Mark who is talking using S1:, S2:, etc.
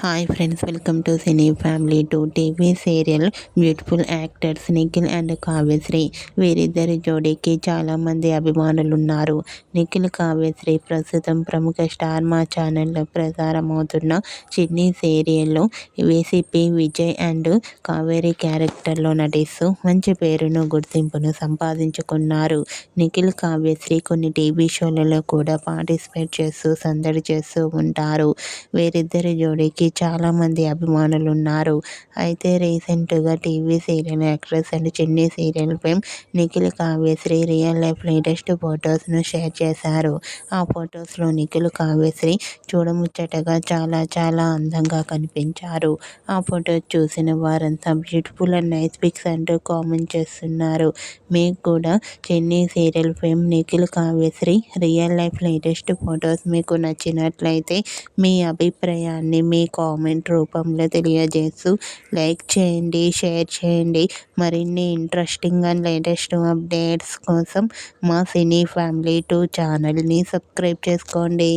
S1: Hi friends, welcome to cine family to TV serial. Beautiful actors Nikhil and Kavyasri, వీరిద్దరి జోడీకి చాలామంది అభిమానులు ఉన్నారు. నిఖిల్ కావ్యశ్రీ ప్రస్తుతం ప్రముఖ స్టార్ మా ఛానల్లో ప్రసారం అవుతున్న చిన్ని సీరియల్లో ఏసీపీ విజయ్ అండ్ కావేరి క్యారెక్టర్లో నటిస్తూ మంచి పేరును గుర్తింపును సంపాదించుకున్నారు. నిఖిల్ కావ్యశ్రీ కొన్ని టీవీ షోలలో కూడా పార్టిసిపేట్ చేస్తూ సందడి చేస్తూ ఉంటారు. వీరిద్దరి జోడీకి చాలామంది అభిమానులు ఉన్నారు. అయితే రీసెంట్గా TV serial actress and Chinni serial fame Nikhil Kavyasri real life latest ఫొటోస్ను షేర్ చేశారు. ఆ ఫొటోస్లో నిఖిల్ కావ్యశ్రీ చూడముచ్చటగా చాలా చాలా అందంగా కనిపించారు. ఆ ఫొటోస్ చూసిన వారంతా బ్యూటిఫుల్ అండ్ నైస్ పిక్స్ అంటూ కామెంట్ చేస్తున్నారు. మీకు కూడా చిన్ని serial fame Nikhil Kavyasri real life latest photos మీకు నచ్చినట్లయితే మీ అభిప్రాయాన్ని మీ కామెంట్ రూపంలో తెలియజేస్తూ లైక్ చేయండి, షేర్ చేయండి. మరిన్ని ఇంట్రెస్టింగ్ అండ్ లేటెస్ట్ అప్డేట్స్ కోసం మా సినీ ఫ్యామిలీ 2 ఛానల్ని సబ్స్క్రైబ్ చేసుకోండి.